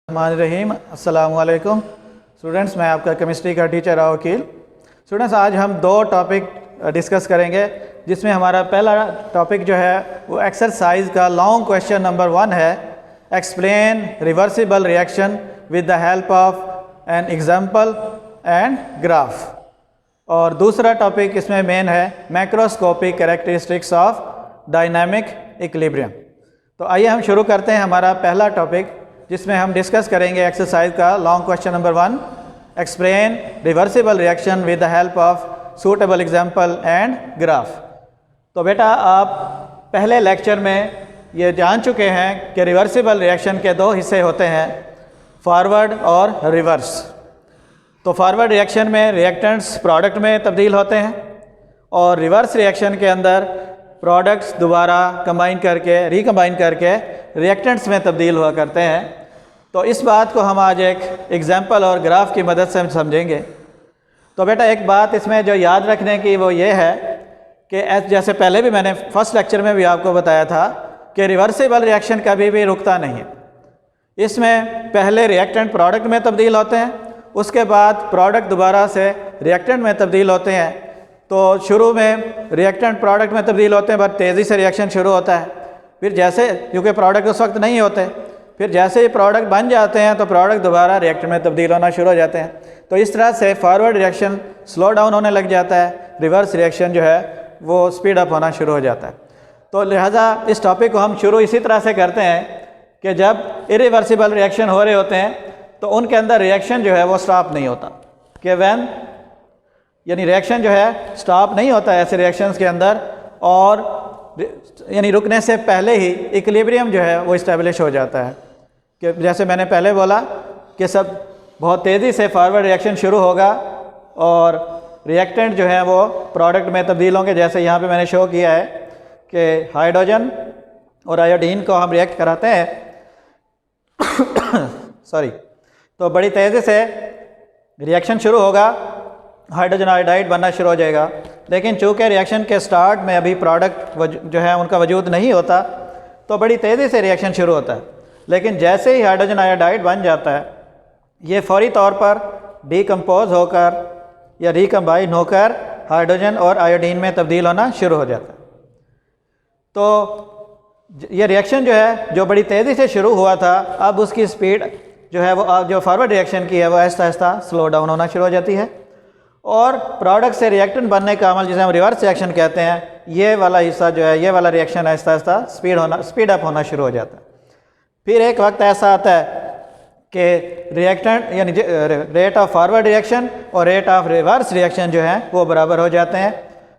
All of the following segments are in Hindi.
रहीम अस्सलाम वालेकुम स्टूडेंट्स, मैं आपका केमिस्ट्री का टीचर वकील। स्टूडेंट्स, आज हम दो टॉपिक डिस्कस करेंगे, जिसमें हमारा पहला टॉपिक जो है वो एक्सरसाइज का लॉन्ग क्वेश्चन नंबर 1 है, explain reversible reaction with the help of an example and graph. और दूसरा टॉपिक इसमें मेन है macroscopic characteristics of dynamic equilibrium. तो आइए हम शुरू करते हैं हमारा पहला टॉपिक, जिसमें हम डिस्कस करेंगे एक्सरसाइज का long question number 1, explain reversible reaction with the help of suitable example and graph. तो बेटा, आप पहले लेक्चर में ये जान चुके हैं कि रिवर्सिबल रिएक्शन के दो हिस्से होते हैं, फॉरवर्ड और रिवर्स। तो फॉरवर्ड रिएक्शन में रिएक्टेंट्स प्रोडक्ट में तब्दील होते हैं और रिवर्स रिएक्शन के अंदर प्रोडक्ट्स दोबारा रिकम्बाइन करके रिएक्टेंट्स में तब्दील हुआ करते हैं। तो इस बात को हम आज एक एग्जाम्पल और ग्राफ की मदद से हम समझेंगे। तो बेटा, एक बात इसमें जो याद रखने की वो ये है कि जैसे पहले भी मैंने फर्स्ट लेक्चर में भी आपको बताया था कि रिवर्सिबल रिएक्शन कभी भी रुकता नहीं है। इसमें पहले रिएक्टेंट प्रोडक्ट में तब्दील होते हैं, उसके बाद प्रोडक्ट दोबारा से रिएक्टेंट में तब्दील होते हैं। तो शुरू में रिएक्टेंट प्रोडक्ट में तब्दील होते हैं, बहुत तेज़ी से रिएक्शन शुरू होता है। फिर जैसे, क्योंकि प्रोडक्ट उस वक्त नहीं होते, फिर जैसे ही प्रोडक्ट बन जाते हैं तो प्रोडक्ट दोबारा रिएक्टेंट में तब्दील होना शुरू हो जाते हैं। तो इस तरह से फॉरवर्ड रिएक्शन स्लो डाउन होने लग जाता है, रिवर्स रिएक्शन जो है वो स्पीड अप होना शुरू हो जाता है। तो लिहाजा इस टॉपिक को हम शुरू इसी तरह से करते हैं कि जब इरिवर्सिबल रिएक्शन हो रहे होते हैं तो उनके अंदर रिएक्शन जो है वो स्टॉप नहीं होता, कि यानी रिएक्शन जो है स्टॉप नहीं होता है ऐसे रिएक्शंस के अंदर, और यानी रुकने से पहले ही इक्विलिब्रियम जो है वो इस्टेब्लिश हो जाता है। कि जैसे मैंने पहले बोला कि सब बहुत तेज़ी से फॉरवर्ड रिएक्शन शुरू होगा और रिएक्टेंट जो है वो प्रोडक्ट में तब्दील होंगे। जैसे यहाँ पे मैंने शो किया है कि हाइड्रोजन और आयोडीन को हम रिएक्ट कराते हैं सॉरी, तो बड़ी तेज़ी से रिएक्शन शुरू होगा, हाइड्रोजन आयोडाइड बनना शुरू हो जाएगा। लेकिन चूँकि रिएक्शन के स्टार्ट में अभी प्रोडक्ट जो है उनका वजूद नहीं होता, तो बड़ी तेज़ी से रिएक्शन शुरू होता है। लेकिन जैसे ही हाइड्रोजन आयोडाइड बन जाता है, ये फौरी तौर पर डीकम्पोज होकर या रिकम्बाइन होकर हाइड्रोजन और आयोडीन में तब्दील होना शुरू हो जाता है। तो ये रिएक्शन जो है जो बड़ी तेज़ी से शुरू हुआ था, अब उसकी स्पीड जो है वो जो फॉरवर्ड रिएक्शन की है वो आहिस्ता आहिस्ता स्लो डाउन होना शुरू हो जाती है। और प्रोडक्ट से रिएक्टेंट बनने का अमल, जिसे हम रिवर्स रिएक्शन कहते हैं, ये वाला हिस्सा जो है, ये वाला reaction Aahista Aahista speed up होना शुरू हो जाता है। फिर एक वक्त ऐसा आता है कि रिएक्टेंट यानी रेट ऑफ फॉरवर्ड रिएक्शन और रेट ऑफ रिवर्स रिएक्शन जो है वो बराबर हो जाते हैं।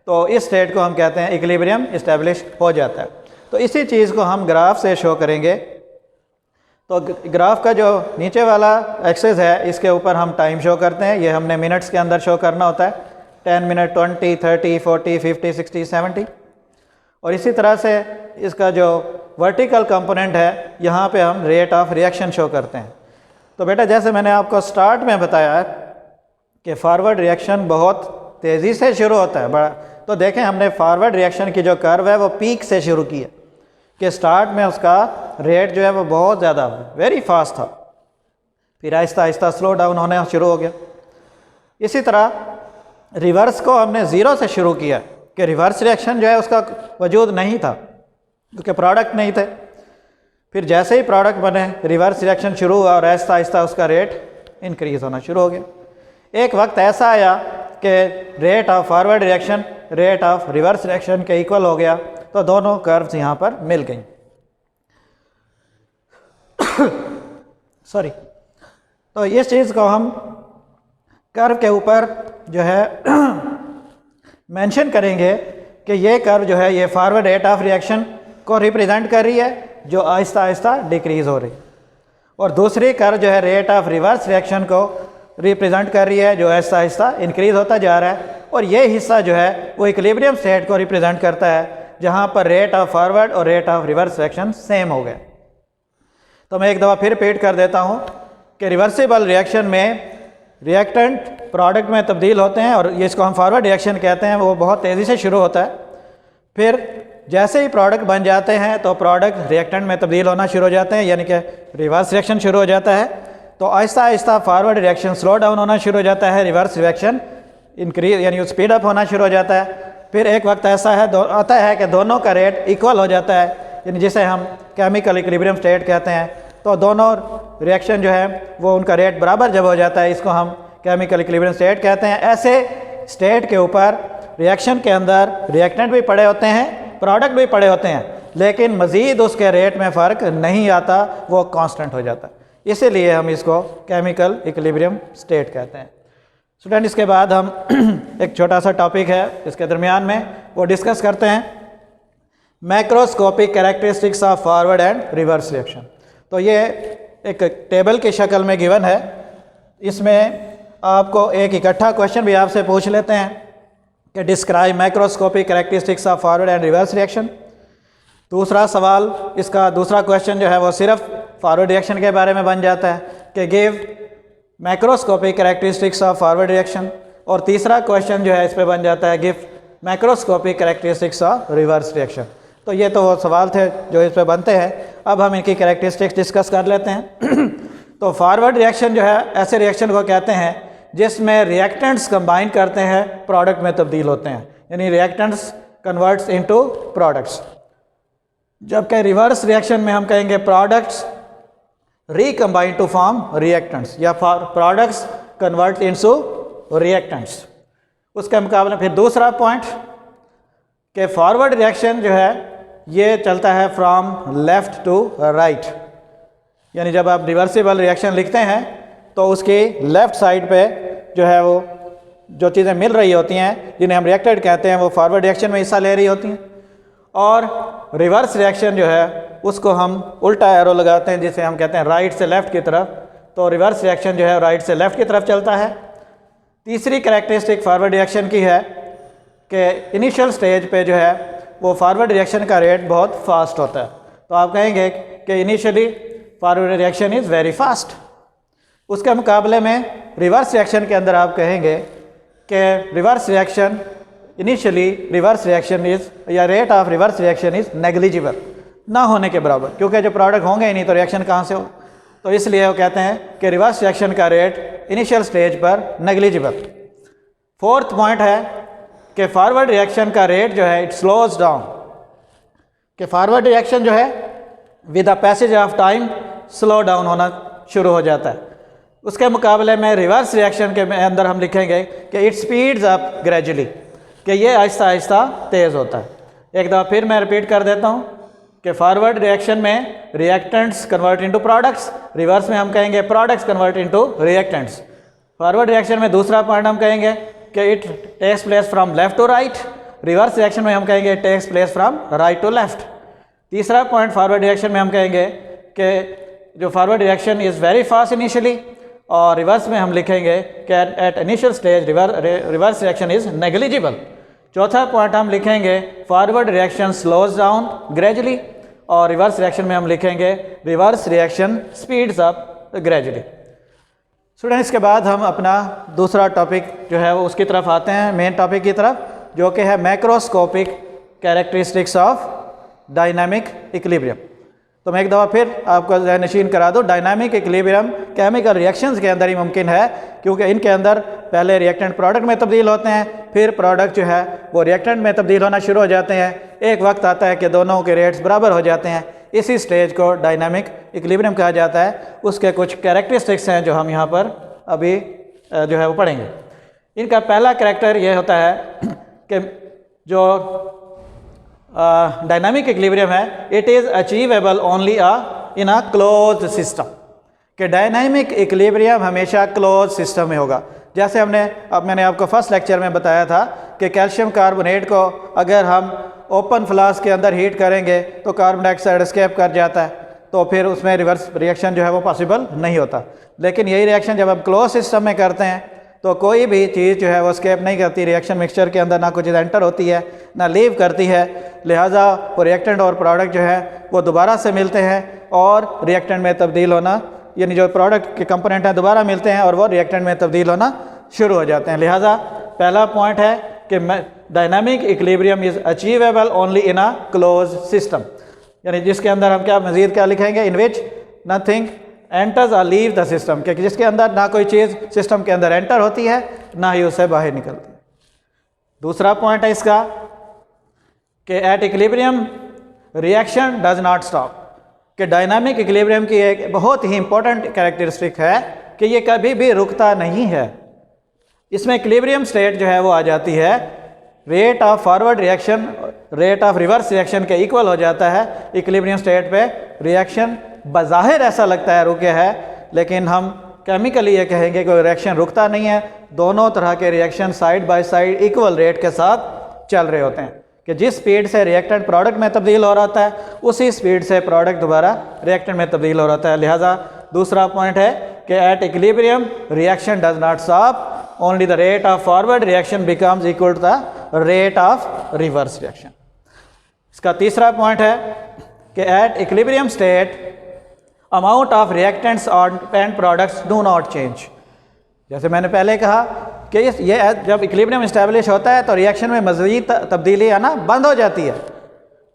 तो इस स्टेट को हम कहते हैं इक्विलिब्रियम इस्टेब्लिश हो जाता है। तो इसी चीज़ को हम ग्राफ से शो करेंगे। तो ग्राफ का जो नीचे वाला एक्सेस है, इसके ऊपर हम टाइम शो करते हैं। ये हमने मिनट्स के अंदर शो करना होता है, 10 मिनट, 20, 30, 40, 50, 60, 70। और इसी तरह से इसका जो वर्टिकल कंपोनेंट है, यहाँ पे हम रेट ऑफ रिएक्शन शो करते हैं। तो बेटा, जैसे मैंने आपको स्टार्ट में बताया है कि फॉरवर्ड रिएक्शन बहुत तेज़ी से शुरू होता है बड़ा। तो देखें, हमने फॉरवर्ड रिएक्शन की जो कर्व है वो पीक से शुरू की है, कि स्टार्ट में उसका रेट जो है वो बहुत ज़्यादा वेरी फास्ट था, फिर आहिस्ता आहिस्ता स्लो डाउन होने शुरू हो गया। इसी तरह रिवर्स को हमने ज़ीरो से शुरू किया कि रिवर्स रिएक्शन जो है उसका वजूद नहीं था, क्योंकि प्रोडक्ट नहीं थे। फिर जैसे ही प्रोडक्ट बने, रिवर्स रिएक्शन शुरू हुआ और आहिस्ता आहिस्ता उसका रेट इंक्रीज़ होना शुरू हो गया। एक वक्त ऐसा आया कि rate of forward reaction rate of reverse reaction के इक्वल हो गया, तो दोनों कर्व्स यहाँ पर मिल गई। सॉरी। तो इस चीज़ को हम कर्व के ऊपर जो है मेंशन करेंगे कि ये कर्व जो है ये फॉरवर्ड रेट ऑफ रिएक्शन को रिप्रेजेंट कर रही है, जो आहिस्ता आहिस्ता डिक्रीज़ हो रही, और दूसरी कर्व जो है रेट ऑफ रिवर्स रिएक्शन को रिप्रेजेंट कर रही है, जो आहिस्ता आहिस्ता इंक्रीज़ होता जा रहा है। और ये हिस्सा जो है वो इक्विलिब्रियम स्टेट को रिप्रेजेंट करता है, जहाँ पर रेट ऑफ फॉरवर्ड और rate of reverse reaction same हो गए। तो मैं एक दफ़ा फिर रिपीट कर देता हूँ कि रिवर्सिबल रिएक्शन में रिएक्टेंट प्रोडक्ट में तब्दील होते हैं, और ये इसको हम फॉरवर्ड रिएक्शन कहते हैं, वो बहुत तेज़ी से शुरू होता है। फिर जैसे ही प्रोडक्ट बन जाते हैं तो प्रोडक्ट रिएक्टेंट में तब्दील होना शुरू हो जाते हैं, यानी कि रिवर्स रिएक्शन शुरू हो जाता है। तो Aahista Aahista forward reaction slow down होना शुरू हो जाता है, रिवर्स रिएक्शन इंक्रीज यानी स्पीड अप होना शुरू हो जाता है। फिर एक वक्त ऐसा है आता है कि दोनों का रेट इक्वल हो जाता है, यानी जिसे हम केमिकल इक्विलिब्रियम स्टेट कहते हैं। तो दोनों रिएक्शन जो है वो उनका रेट बराबर जब हो जाता है, इसको हम केमिकल इक्विलिब्रियम स्टेट कहते हैं। ऐसे स्टेट के ऊपर रिएक्शन के अंदर रिएक्टेंट भी पड़े होते हैं, प्रोडक्ट भी पड़े होते हैं, लेकिन मज़ीद उसके रेट में फ़र्क नहीं आता, वो कांस्टेंट हो जाता है। इसीलिए हम इसको केमिकल इक्विलिब्रियम स्टेट कहते हैं। स्टूडेंट, इसके बाद हम एक छोटा सा टॉपिक है इसके दरमियान में वो डिस्कस करते हैं, macroscopic characteristics of forward and reverse reaction. तो ये एक टेबल की शक्ल में गिवन है, इसमें आपको एक इकट्ठा क्वेश्चन भी आपसे पूछ लेते हैं कि describe macroscopic characteristics of forward and reverse reaction. दूसरा सवाल, इसका दूसरा क्वेश्चन जो है वो सिर्फ फॉरवर्ड रिएक्शन के बारे में बन जाता है कि give macroscopic characteristics of forward reaction. और तीसरा क्वेश्चन जो है इस पे बन जाता है give macroscopic characteristics of reverse reaction. तो ये तो वो सवाल थे जो इस पे बनते हैं। अब हम इनकी कैरेक्टरिस्टिक्स डिस्कस कर लेते हैं। तो फॉरवर्ड रिएक्शन जो है ऐसे रिएक्शन को कहते हैं जिसमें रिएक्टेंट्स कंबाइन करते हैं, प्रोडक्ट में तब्दील होते हैं, यानी रिएक्टेंट्स कन्वर्ट्स इनटू प्रोडक्ट्स। जबकि रिवर्स रिएक्शन में हम कहेंगे products recombine to form reactants या प्रोडक्ट्स कन्वर्ट इनटू रिएक्टेंट्स। उसके मुकाबले फिर दूसरा पॉइंट कि फॉरवर्ड रिएक्शन जो है ये चलता है फ्रॉम लेफ़्ट टू राइट, यानी जब आप रिवर्सिबल रिएक्शन लिखते हैं तो उसकी लेफ़्ट साइड पे जो है वो जो चीज़ें मिल रही होती हैं जिन्हें हम रिएक्टेड कहते हैं वो फॉरवर्ड रिएक्शन में हिस्सा ले रही होती हैं, और रिवर्स रिएक्शन जो है उसको हम उल्टा एरो लगाते हैं जिसे हम कहते हैं राइट से लेफ़्ट की तरफ। तो रिवर्स रिएक्शन जो है राइट से लेफ़्ट की तरफ चलता है। तीसरी कैरेक्टरिस्टिक फॉरवर्ड रिएक्शन की है कि इनिशियल स्टेज पे जो है वो फॉरवर्ड रिएक्शन का रेट बहुत फास्ट होता है। तो आप कहेंगे कि initially forward reaction is very fast. उसके मुकाबले में रिवर्स रिएक्शन के अंदर आप कहेंगे कि reverse reaction initially reverse reaction is या rate of reverse reaction is negligible, ना होने के बराबर, क्योंकि जो प्रोडक्ट होंगे ही नहीं तो रिएक्शन कहाँ से हो। तो इसलिए वो कहते हैं कि रिवर्स रिएक्शन का रेट इनिशियल स्टेज पर नेग्लिजिबल। फोर्थ पॉइंट है कि फॉरवर्ड रिएक्शन का रेट जो है इट स्लोज डाउन, कि फॉरवर्ड रिएक्शन जो है with the passage of time slow down होना शुरू हो जाता है। उसके मुकाबले में रिवर्स रिएक्शन के अंदर हम लिखेंगे कि इट स्पीड्स अप ग्रेजुअली, कि ये आहिस्ता आहिस्ता तेज़ होता है। एक दफ़ा फिर मैं रिपीट कर देता हूँ कि फॉरवर्ड रिएक्शन में reactants convert into products, reverse में हम कहेंगे products convert into reactants. Forward reaction में दूसरा पॉइंट हम कहेंगे कि it takes place from left to right, reverse reaction में हम कहेंगे it takes place from right to left. तीसरा पॉइंट फॉरवर्ड रिएक्शन में हम कहेंगे कि जो forward reaction is very fast initially, और रिवर्स में हम लिखेंगे कि at initial stage reverse reaction is negligible. चौथा पॉइंट हम लिखेंगे forward reaction slows down gradually, और रिवर्स रिएक्शन में हम लिखेंगे reverse reaction speeds up gradually. Student, इसके बाद हम अपना दूसरा टॉपिक जो है वो उसकी तरफ आते हैं, मेन टॉपिक की तरफ, जो कि है macroscopic characteristics of dynamic equilibrium. तो मैं एक दफ़ा फिर आपको नशीन करा दूँ, डायनामिक इक्विलिब्रियम केमिकल रिएक्शंस के अंदर ही मुमकिन है, क्योंकि इनके अंदर पहले रिएक्टेंट प्रोडक्ट में तब्दील होते हैं, फिर प्रोडक्ट जो है वो रिएक्टेंट में तब्दील होना शुरू हो जाते हैं। एक वक्त आता है कि दोनों के रेट्स बराबर हो जाते हैं, इसी स्टेज को डायनामिक इक्विलिब्रियम कहा जाता है। उसके कुछ कैरेक्टरिस्टिक्स हैं जो हम यहाँ पर अभी जो है वो पढ़ेंगे। इनका पहला कैरेक्टर ये होता है कि जो डायनामिक इक्विलिब्रियम है it is achievable only in a closed system, कि डायनामिक इक्विलिब्रियम हमेशा क्लोज सिस्टम में होगा। जैसे मैंने आपको फर्स्ट लेक्चर में बताया था कि कैल्शियम कार्बोनेट को अगर हम ओपन फ्लास्क के अंदर हीट करेंगे तो कार्बन डाइऑक्साइड एस्केप कर जाता है, तो फिर उसमें रिवर्स रिएक्शन जो है वो पॉसिबल नहीं होता। लेकिन यही रिएक्शन जब हम क्लोज सिस्टम में करते हैं तो कोई भी चीज़ जो है वो स्केप नहीं करती, रिएक्शन मिक्सचर के अंदर ना कुछ एंटर होती है ना लीव करती है, लिहाजा वो रिएक्टेंट और प्रोडक्ट जो है वो दोबारा से मिलते हैं और रिएक्टेंट में तब्दील होना, यानी जो प्रोडक्ट के कंपोनेंट हैं दोबारा मिलते हैं और वो रिएक्टेंट में तब्दील होना शुरू हो जाते हैं। लिहाजा पहला पॉइंट है कि dynamic equilibrium is achievable only in a close system, यानी जिसके अंदर हम क्या मजीद क्या लिखेंगे, इन विच नथिंग एंटर्स और लीव द सिस्टम, क्योंकि जिसके अंदर ना कोई चीज़ सिस्टम के अंदर एंटर होती है ना ही उससे बाहर निकलती है। दूसरा पॉइंट है इसका कि at equilibrium reaction does not stop, कि डायनामिक इक्विलिब्रियम की एक बहुत ही इंपॉर्टेंट कैरेक्टरिस्टिक है कि ये कभी भी रुकता नहीं है। इसमें इक्विलिब्रियम स्टेट जो है वो आ जाती है rate of forward reaction rate of reverse reaction के इक्वल हो जाता है। इक्विलिब्रियम स्टेट पे रिएक्शन बज़ाहिर ऐसा लगता है रुके है, लेकिन हम केमिकली ये कहेंगे कि रिएक्शन रुकता नहीं है, दोनों तरह के reaction side by side equal rate के साथ चल रहे होते हैं, कि जिस स्पीड से रिएक्टेंट प्रोडक्ट में तब्दील हो रहा है उसी स्पीड से प्रोडक्ट दोबारा रिएक्टेंट में तब्दील हो रहा है। लिहाजा दूसरा पॉइंट है कि at equilibrium reaction does not stop, only the rate of forward reaction becomes equal to the rate of reverse reaction. इसका तीसरा पॉइंट है कि at equilibrium state amount of reactants और and products do not change. जैसे मैंने पहले कहा कि ये जब इक्विलिब्रियम इस्टेब्लिश होता है तो रिएक्शन में मज़ीद तब्दीली आना बंद हो जाती है,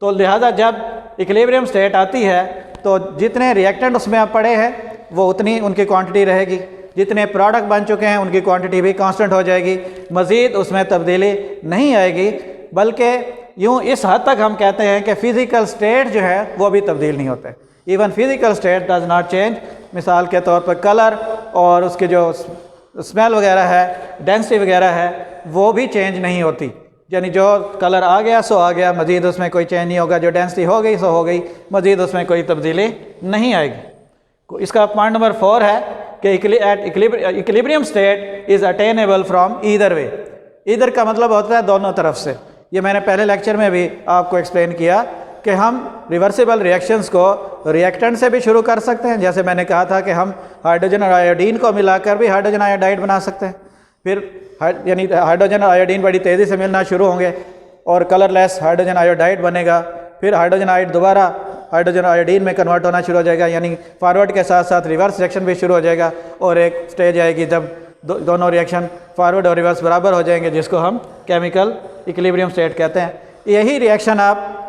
तो लिहाजा जब इक्विलिब्रियम स्टेट आती है तो जितने रिएक्टेंट उसमें आप पड़े हैं वो उतनी उनकी क्वांटिटी रहेगी, जितने प्रोडक्ट बन चुके हैं उनकी क्वांटिटी भी कांस्टेंट हो जाएगी, मज़ीद उसमें तब्दीली नहीं आएगी। बल्कि यूँ इस हद तक हम कहते हैं कि फ़िज़िकल स्टेट जो है वो भी तब्दील नहीं होते, even physical state does not change. मिसाल के तौर पर कलर और उसके जो स्मेल वगैरह है, डेंसिटी वगैरह है, वो भी चेंज नहीं होती, यानी जो कलर आ गया सो आ गया, मज़ीद उसमें कोई चेंज नहीं होगा, जो डेंसिटी हो गई सो हो गई, मज़ीद उसमें कोई तब्दीली नहीं आएगी। इसका पॉइंट नंबर 4 है कि equilibrium state is attainable from either way. Either का मतलब होता है दोनों तरफ से। ये मैंने पहले लेक्चर में भी आपको एक्सप्लेन किया कि हम रिवर्सिबल रिएक्शंस को रिएक्टेंट से भी शुरू कर सकते हैं, जैसे मैंने कहा था कि हम हाइड्रोजन और आयोडीन को मिलाकर भी हाइड्रोजन आयोडाइड बना सकते हैं। फिर यानी हाइड्रोजन और आयोडीन बड़ी तेज़ी से मिलना शुरू होंगे और कलरलेस हाइड्रोजन आयोडाइड बनेगा। फिर हाइड्रोजन आयोड दोबारा हाइड्रोजन आयोडीन में कन्वर्ट होना शुरू हो जाएगा, यानी फॉरवर्ड के साथ साथ रिवर्स रिएक्शन भी शुरू हो जाएगा, और एक स्टेज आएगी जब दोनों रिएक्शन फॉरवर्ड और रिवर्स बराबर हो जाएंगे, जिसको हम केमिकल इक्विलिब्रियम स्टेट कहते हैं। यही रिएक्शन आप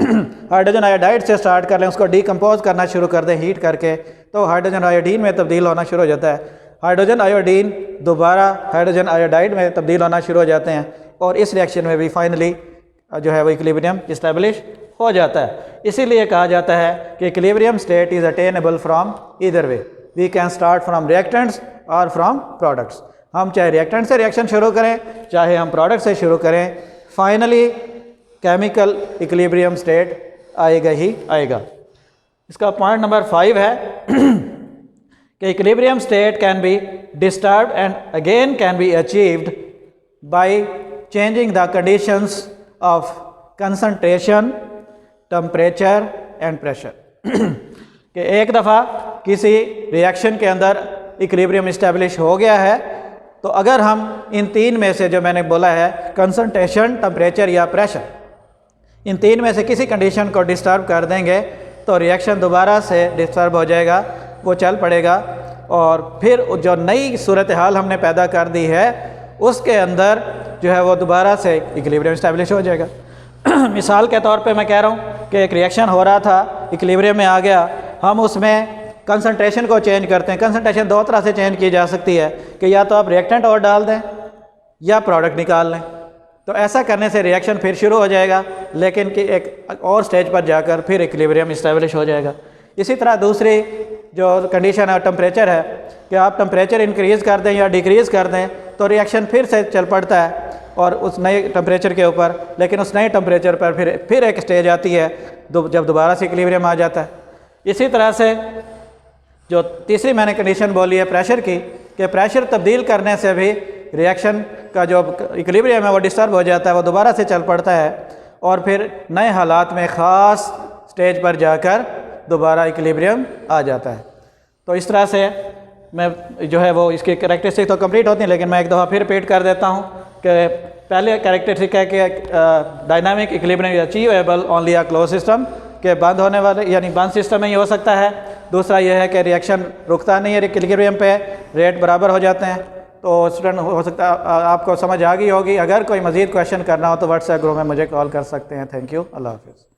हाइड्रोजन आयोडाइड से स्टार्ट कर लें, उसको डिकम्पोज करना शुरू कर दें हीट करके, तो हाइड्रोजन आयोडीन में तब्दील होना शुरू हो जाता है। हाइड्रोजन आयोडीन दोबारा हाइड्रोजन आयोडाइड में तब्दील होना शुरू हो जाते हैं, और इस रिएक्शन में भी फाइनली जो है वो इक्विलिब्रियम इस्टेब्लिश हो जाता है। इसीलिए कहा जाता है कि equilibrium state is attainable from either way, we can start from reactants और फ्रॉम प्रोडक्ट्स। हम चाहे रिएक्टेंट से रिएक्शन शुरू करें, चाहे हम प्रोडक्ट से शुरू करें, फाइनली केमिकल इक्विलिब्रियम स्टेट आएगा ही आएगा। इसका पॉइंट नंबर 5 है कि equilibrium state can be disturbed and again can be achieved by changing the conditions of concentration, temperature and pressure. कि एक दफ़ा किसी रिएक्शन के अंदर इक्विलिब्रियम इस्टेब्लिश हो गया है, तो अगर हम इन तीन में से जो मैंने बोला है कंसंट्रेशन, टेम्परेचर या प्रेशर, इन तीन में से किसी कंडीशन को डिस्टर्ब कर देंगे तो रिएक्शन दोबारा से डिस्टर्ब हो जाएगा, वो चल पड़ेगा, और फिर जो नई सूरत हाल हमने पैदा कर दी है उसके अंदर जो है वो दोबारा से इक्विलिब्रियम इस्टेब्लिश हो जाएगा। मिसाल के तौर पे मैं कह रहा हूँ कि एक रिएक्शन हो रहा था, इक्विलिब्रियम में आ गया, हम उसमें कंसंट्रेशन को चेंज करते हैं। कंसंट्रेशन दो तरह से चेंज की जा सकती है कि या तो आप रिएक्टेंट और डाल दें या प्रोडक्ट निकाल लें, तो ऐसा करने से रिएक्शन फिर शुरू हो जाएगा, लेकिन कि एक और स्टेज पर जाकर फिर इक्विलिब्रियम इस्टेब्लिश हो जाएगा। इसी तरह दूसरी जो कंडीशन है टेम्परेचर है कि आप टेम्परेचर इंक्रीज़ कर दें या डिक्रीज़ कर दें तो रिएक्शन फिर से चल पड़ता है और उस नए टेम्परेचर के ऊपर, लेकिन उस नए टेम्परेचर पर फिर एक स्टेज आती है जब दोबारा से इक्विलिब्रियम आ जाता है। इसी तरह से जो तीसरी मैंने कंडीशन बोली है प्रेशर की, कि प्रेशर तब्दील करने से भी रिएक्शन का जो इक्विलिब्रियम है वो डिस्टर्ब हो जाता है, वो दोबारा से चल पड़ता है और फिर नए हालात में ख़ास स्टेज पर जाकर दोबारा इक्विलिब्रियम आ जाता है। तो इस तरह से मैं जो है वो इसकी कैरेक्टरिस्टिक तो कंप्लीट होती हैं, लेकिन मैं एक दफ़ा फिर रिपीट कर देता हूँ कि पहले कैरेक्टरिस्टिक है कि dynamic equilibrium achievable only a close system, के बंद होने वाले यानी बंद सिस्टम में ही हो सकता है। दूसरा यह है कि रिएक्शन रुकता नहीं है, इक्विलिब्रियम पे रेट बराबर हो जाते हैं। तो स्टूडेंट हो सकता है आपको समझ आ गई होगी। अगर कोई मज़ीद क्वेश्चन करना हो तो व्हाट्सएप ग्रुप में मुझे कॉल कर सकते हैं। थैंक यू, अल्लाह हाफिज़।